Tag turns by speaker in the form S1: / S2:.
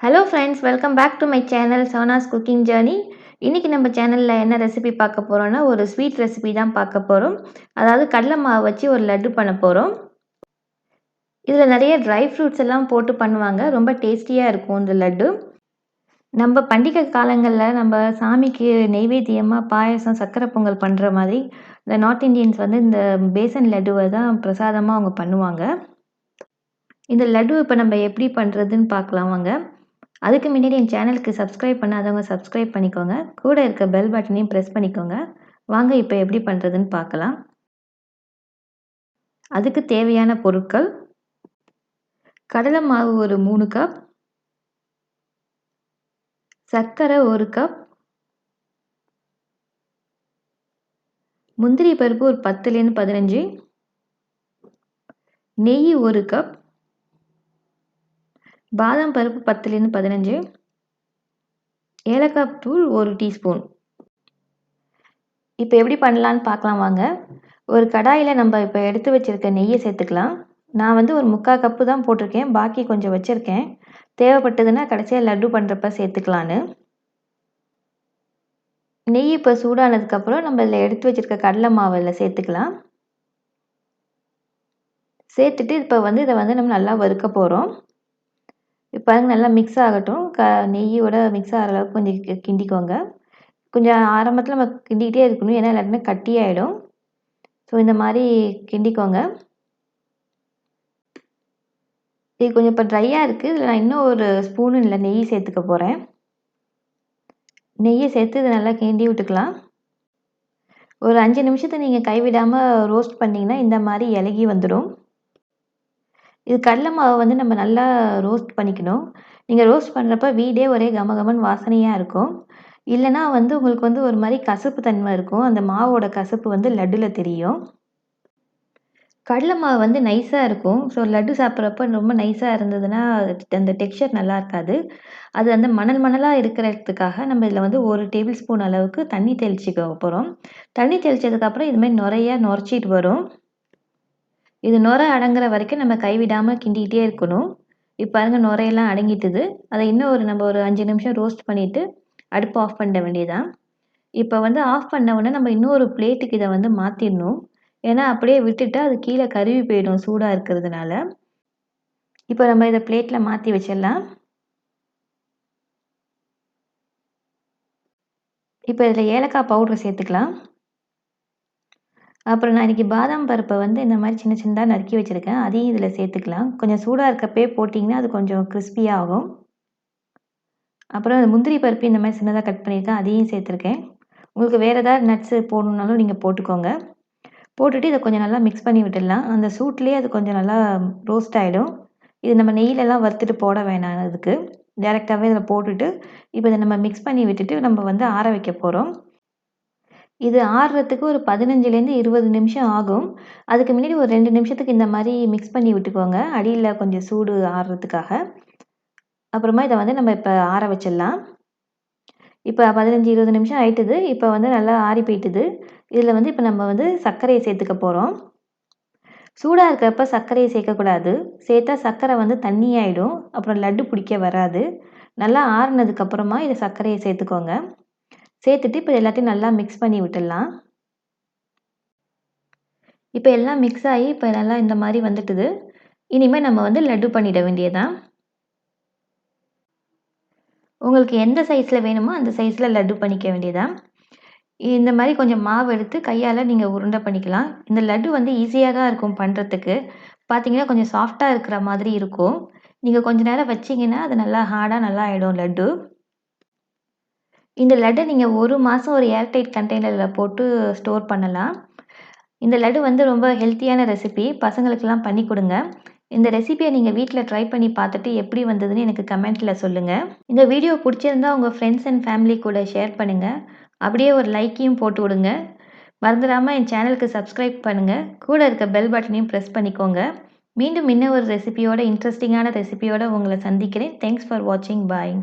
S1: Hello friends, welcome back to my channel Sona's Cooking Journey. இன்னைக்கு நம்ம சேனல்ல என்ன ரெசிபி பார்க்க போறோம்னா ஒரு ஸ்வீட் ரெசிபி தான் பார்க்க போறோம். அதாவது கடலை மாவு வச்சு ஒரு லட்டு பண்ண போறோம். இதுல நிறைய ட்ரை ஃப்ரூட்ஸ் எல்லாம் போட்டு பண்ணுவாங்க. ரொம்ப டேஸ்டியா இருக்கும் இந்த லட்டு. நம்ம பண்டிகை காலங்கள்ல நம்ம சாமிக்கு நெய்வேத்தியமா பாயாசம், சக்கரை பொங்கல் பண்ற மாதிரி இந்த நார்த் இந்தியன்ஸ் வந்து இந்த பேசன் லட்டுவை தான் பிரசாதமா அவங்க பண்ணுவாங்க. இந்த லட்டு இப்போ நம்ம எப்படி பண்ணுறதுன்னு பார்க்கலாம் வாங்க. அதுக்கு முன்னாடி என் சேனலுக்கு சப்ஸ்கிரைப் பண்ணாதவங்க சப்ஸ்கிரைப் பண்ணிக்கோங்க. கூட இருக்க பெல் பட்டனையும் ப்ரெஸ் பண்ணிக்கோங்க. வாங்க இப்போ எப்படி பண்ணுறதுன்னு பார்க்கலாம். அதுக்கு தேவையான பொருட்கள்: கடலை மாவு ஒரு 3 கப், சர்க்கரை 1 கப், முந்திரி பருப்பு ஒரு 10லேருந்து 15, நெய் 1 கப், பாதாம் பருப்பு 10லேருந்து 15, ஏலக்காய் தூள் 1 டீஸ்பூன். இப்போ எப்படி பண்ணலான்னு பார்க்கலாம் வாங்க. ஒரு கடாயில் நம்ம இப்போ எடுத்து வச்சுருக்க நெய்யை சேர்த்துக்கலாம். நான் வந்து ஒரு 3/4 கப்பு தான் போட்டிருக்கேன். பாக்கி கொஞ்சம் வச்சுருக்கேன். தேவைப்பட்டதுன்னா கடைசியாக லட்டு பண்ணுறப்ப சேர்த்துக்கலான்னு. நெய் இப்போ சூடானதுக்கப்புறம் நம்ம இதில் எடுத்து வச்சுருக்க கடலை மாவு இதில் சேர்த்துக்கலாம். சேர்த்துட்டு இப்போ வந்து இதை வந்து நம்ம நல்லா வறுக்க போகிறோம். இப்போ நல்லா மிக்ஸ் ஆகட்டும். நெய்யோட மிக்ஸ் ஆகிற அளவுக்கு கொஞ்சம் கிண்டிக்கோங்க. கொஞ்சம் ஆரம்பத்தில் நம்ம கிண்டிக்கிட்டே இருக்கணும், ஏன்னா இல்லாட்டினா கட்டியாயிடும். ஸோ இந்த மாதிரி கிண்டிக்கோங்க. இது கொஞ்சம் இப்போ ட்ரையாக இருக்குது. இதில் நான் இன்னும் ஒரு ஸ்பூனு இல்லை நெய் சேர்த்துக்க போகிறேன். நெய்யை சேர்த்து இதை நல்லா கிண்டி விட்டுக்கலாம். ஒரு 5 நிமிஷத்தை நீங்கள் கைவிடாமல் ரோஸ்ட் பண்ணிங்கன்னா இந்த மாதிரி இலகி வந்துடும். இது கடலை மாவை வந்து நம்ம நல்லா ரோஸ்ட் பண்ணிக்கணும். நீங்கள் ரோஸ்ட் பண்ணுறப்ப வீடே ஒரே கமகமன்னு வாசனையாக இருக்கும். இல்லைனா வந்து உங்களுக்கு வந்து ஒரு மாதிரி கசப்பு தன்மை இருக்கும். அந்த மாவோட கசப்பு வந்து லட்டில் தெரியும். கடலை மாவு வந்து நைஸாக இருக்கும். ஸோ லட்டு சாப்பிட்றப்ப ரொம்ப நைஸாக இருந்ததுன்னா அந்த டெக்ஸ்சர் நல்லா இருக்காது. அது வந்து மணல் மணலாக இருக்கிறதுக்காக நம்ம இதில் வந்து 1 டேபிள் ஸ்பூன் அளவுக்கு தண்ணி தெளிச்சிக்க போகிறோம். தண்ணி தெளித்ததுக்கப்புறம் இதுமாதிரி நுரையா நுரைச்சிட்டு வரும். இது நுரை அடங்குற வரைக்கும் நம்ம கைவிடாமல் கிண்டிக்கிட்டே இருக்கணும். இப்போ பாருங்க நுரையெல்லாம் அடங்கிட்டுது. அதை இன்னும் நம்ம ஒரு 5 நிமிஷம் ரோஸ்ட் பண்ணிவிட்டு அடுப்பு ஆஃப் பண்ண வேண்டியதான். இப்போ வந்து ஆஃப் பண்ண உடனே நம்ம இன்னொரு பிளேட்டுக்கு இதை வந்து மாற்றிடணும். ஏன்னா அப்படியே விட்டுட்டா அது கீழே கருவி போயிடும் சூடாக இருக்கிறதுனால. இப்போ நம்ம இதை பிளேட்டில் மாற்றி வச்சிடலாம். இப்போ இதில் ஏலக்காய் பவுடர் சேர்த்துக்கலாம். அப்புறம் நான் இன்றைக்கி பாதாம் பருப்பை வந்து இந்த மாதிரி சின்ன சின்னதாக நறுக்கி வச்சுருக்கேன். அதையும் இதில் சேர்த்துக்கலாம். கொஞ்சம் சூடாக இருக்கப்பே போட்டிங்கன்னா அது கொஞ்சம் கிறிஸ்பியாக ஆகும். அப்புறம் அந்த முந்திரி பருப்பு இந்த மாதிரி சின்னதாக கட் பண்ணியிருக்கேன், அதையும் சேர்த்துருக்கேன். உங்களுக்கு வேறு ஏதாவது நட்ஸு போடணுன்னாலும் நீங்கள் போட்டுக்கோங்க. போட்டுட்டு இதை கொஞ்சம் நல்லா மிக்ஸ் பண்ணி விட்டுடலாம். அந்த சூட்லேயே அது கொஞ்சம் நல்லா ரோஸ்ட் ஆகிடும். இது நம்ம நெய்யிலலாம் வறுத்துட்டு போட வேணாம். அதுக்கு டேரெக்டாகவே இதில் போட்டுட்டு இப்போ இதை நம்ம மிக்ஸ் பண்ணி விட்டுட்டு நம்ம வந்து ஆற வைக்க போகிறோம். இது ஆறுறதுக்கு ஒரு 15லேருந்து 20 நிமிஷம் ஆகும். அதுக்கு முன்னாடி ஒரு 2 நிமிஷத்துக்கு இந்த மாதிரி மிக்ஸ் பண்ணி விட்டுக்கோங்க, அடியில் கொஞ்சம் சூடு ஆறுறதுக்காக. அப்புறமா இதை வந்து நம்ம இப்போ ஆற வச்சிடலாம். இப்போ 15-20 நிமிஷம் ஆயிட்டுது. இப்போ வந்து நல்லா ஆறி போயிட்டுது. இதில் வந்து இப்போ நம்ம வந்து சர்க்கரையை சேர்த்துக்க போகிறோம். சூடாக இருக்கிறப்ப சர்க்கரையை சேர்க்கக்கூடாது. சேர்த்தா சர்க்கரை வந்து தண்ணி ஆகிடும். அப்புறம் லட்டு பிடிக்க வராது. நல்லா ஆறுனதுக்கப்புறமா இதை சர்க்கரையை சேர்த்துக்கோங்க. சேர்த்துட்டு இப்போ எல்லாத்தையும் நல்லா மிக்ஸ் பண்ணி விட்டுடலாம். இப்போ எல்லாம் மிக்ஸ் ஆகி இப்போ நல்லா இந்த மாதிரி வந்துட்டுது. இனிமேல் நம்ம வந்து லட்டு பண்ணிட வேண்டியதான். உங்களுக்கு எந்த சைஸில் வேணுமோ அந்த சைஸில் லட்டு பண்ணிக்க வேண்டியதான். இந்த மாதிரி கொஞ்சம் மாவு எடுத்து கையால் நீங்கள் உருண்டை பண்ணிக்கலாம். இந்த லட்டு வந்து ஈஸியாக தான் இருக்கும் பண்ணுறதுக்கு. பார்த்தீங்கன்னா கொஞ்சம் சாஃப்டாக இருக்கிற மாதிரி இருக்கும். நீங்கள் கொஞ்ச நேரம் வச்சிங்கன்னா அது நல்லா ஹார்டாக நல்லா ஆகிடும் லட்டு. இந்த லட்டை நீங்கள் 1 மாதம் ஒரு ஏர்டைட் கண்டெய்னரில் போட்டு ஸ்டோர் பண்ணலாம். இந்த லட்டு வந்து ரொம்ப ஹெல்த்தியான ரெசிபி. பசங்களுக்கெல்லாம் பண்ணி கொடுங்க. இந்த ரெசிபியை நீங்கள் வீட்டில் ட்ரை பண்ணி பார்த்துட்டு எப்படி வந்ததுன்னு எனக்கு கமெண்ட்டில் சொல்லுங்கள். இந்த வீடியோ பிடிச்சிருந்தா உங்கள் ஃப்ரெண்ட்ஸ் அண்ட் ஃபேமிலி கூட ஷேர் பண்ணுங்கள். அப்படியே ஒரு லைக்கையும் போட்டு விடுங்க. மறந்துடாமல் என் சேனலுக்கு சப்ஸ்கிரைப் பண்ணுங்கள். கூட இருக்க பெல் பட்டனையும் ப்ரெஸ் பண்ணிக்கோங்க. மீண்டும் இன்னும் ஒரு ரெசிபியோட இன்ட்ரெஸ்டிங்கான ரெசிபியோட உங்களை சந்திக்கிறேன். தேங்க்ஸ் ஃபார் வாட்சிங். பாய்.